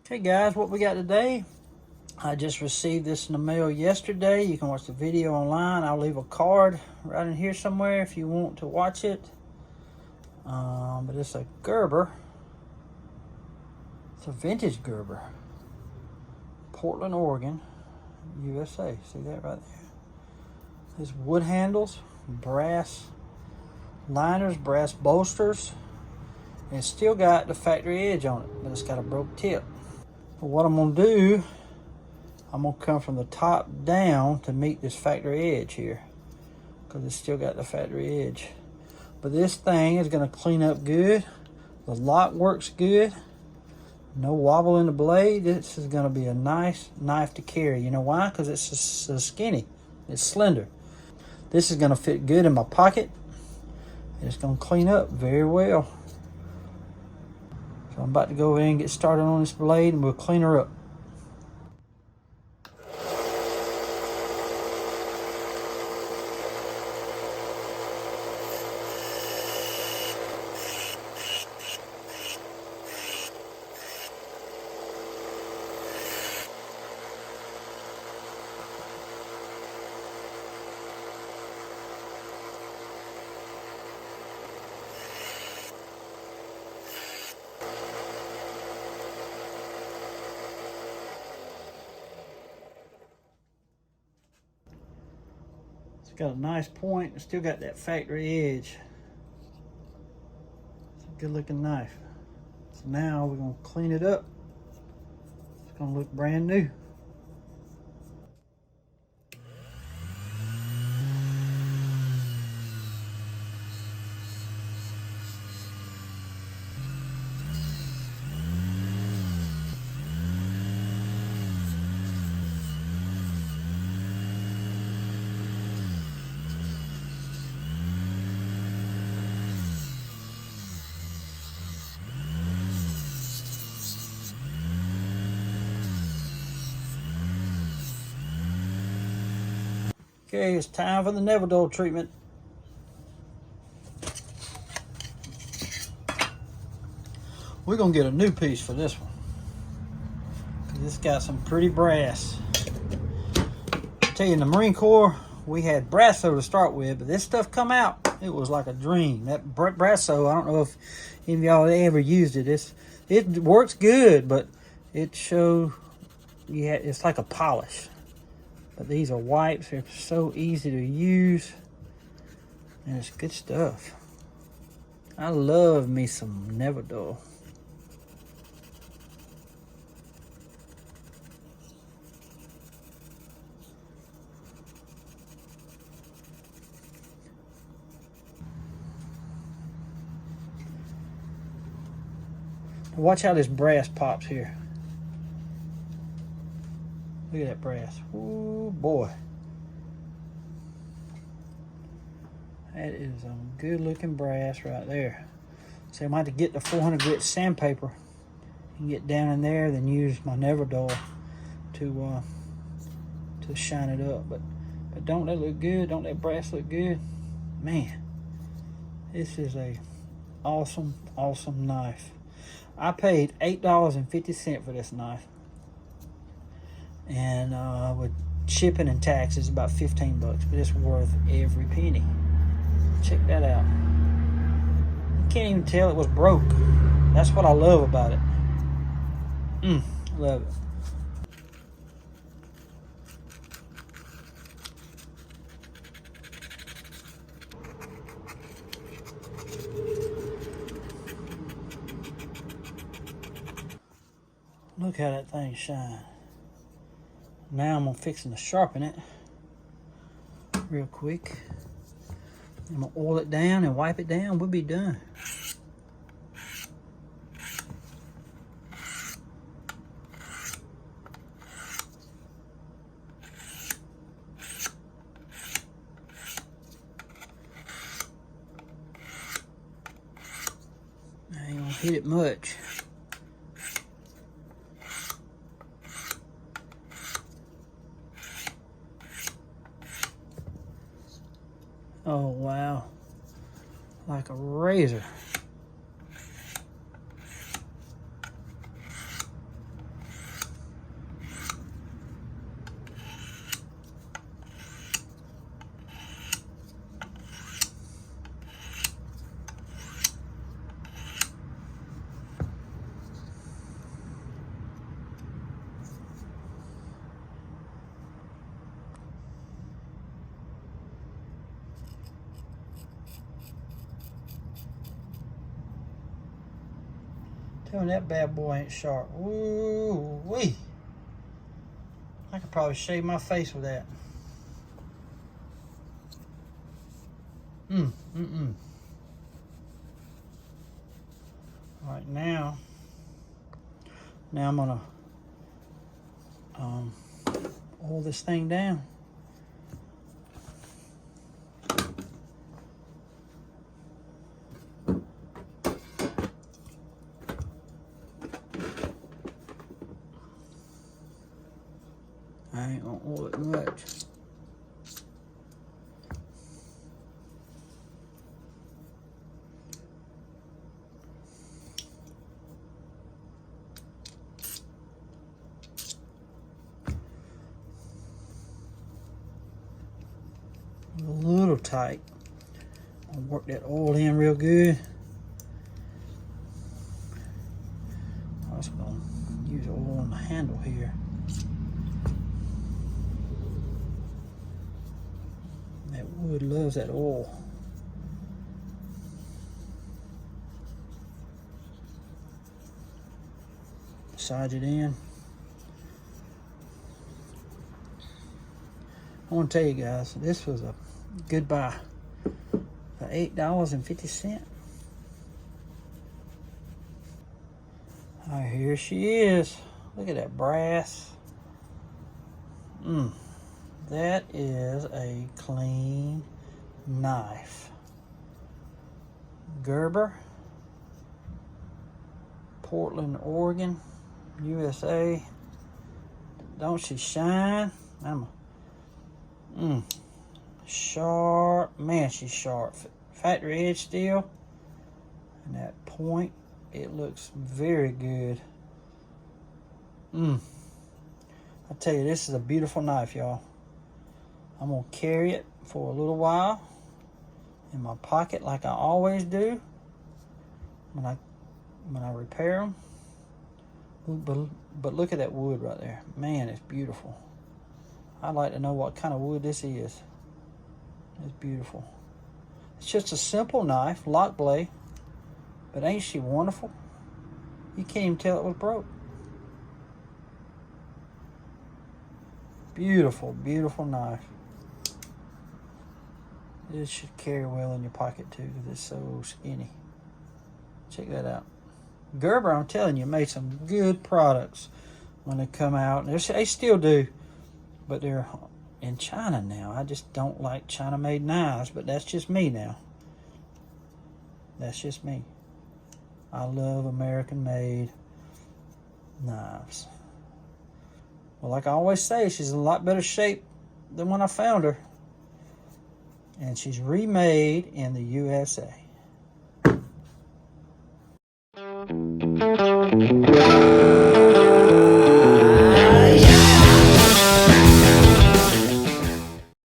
Okay guys, what we got today, I just received this in the mail yesterday. You can watch the video online. I'll leave a card right in here somewhere if you want to watch it. But it's a Gerber. It's a vintage Gerber. Portland, Oregon, USA. See that right there? There's wood handles, brass liners, brass bolsters. And it's still got the factory edge on it, but it's got a broke tip. But what I'm gonna do, I'm gonna come from the top down to meet this factory edge here, because it's still got the factory edge. But this thing is gonna clean up good. The lock works good. No wobble in the blade. This is gonna be a nice knife to carry. You know why? Because it's so skinny. It's slender. This is gonna fit good in my pocket. And it's gonna clean up very well. So I'm about to go in and get started on this blade, and we'll clean her up. It's got a nice point. It's still got that factory edge. It's a good looking knife. So now we're gonna clean it up. It's gonna look brand new. Okay, it's time for the never dull treatment. We're gonna get a new piece for this one, because it's got some pretty brass. I tell you, in the Marine Corps, we had brasso to start with, but this stuff come out, it was like a dream. That brasso, I don't know if any of y'all ever used it. It works good, but it shows, yeah, it's like a polish. But these are wipes. They're so easy to use, and it's good stuff. I love me some never dull. Watch how this brass pops here. Look at that brass. Ooh, boy. That is some good looking brass right there. So I might have to get the 400 grit sandpaper and get down in there, then use my never dull to shine it up. But don't that look good? Don't that brass look good? Man, this is a awesome knife. I paid $8.50 for this knife. And with shipping and taxes, about 15 bucks, but it's worth every penny. Check that out. You can't even tell it was broke. That's what I love about it. Love it. Look how that thing shines. Now I'm fixing to sharpen it real quick. I'm gonna oil it down and wipe it down. We'll be done. I ain't gonna hit it much. Oh, wow. Like a razor. Tell me that bad boy ain't sharp. Ooh wee. I could probably shave my face with that. All right, now I'm gonna oil this thing down. I ain't gonna oil it much. A little tight. I'll work that oil in real good. I'm just gonna use oil on the handle here. That wood loves that oil. Massage it in. I want to tell you guys, this was a good buy for $8.50. All right, here she is. Look at that brass. That is a clean knife. Gerber, Portland, Oregon, USA. Don't she shine? Sharp. Man, she's sharp. Factory edge steel. And that point, it looks very good. I tell you, this is a beautiful knife, y'all. I'm gonna carry it for a little while in my pocket like I always do when I repair them. But look at that wood right there. Man, it's beautiful. I'd like to know what kind of wood this is. It's beautiful. It's just a simple knife, lock blade, but ain't she wonderful? You can't even tell it was broke. Beautiful, beautiful knife. This should carry well in your pocket too, because it's so skinny. Check that out. Gerber, I'm telling you, made some good products when they come out. They still do, but they're in China now. I just don't like China-made knives, but that's just me now. That's just me. I love American-made knives. Well, like I always say, she's in a lot better shape than when I found her. And she's remade in the USA.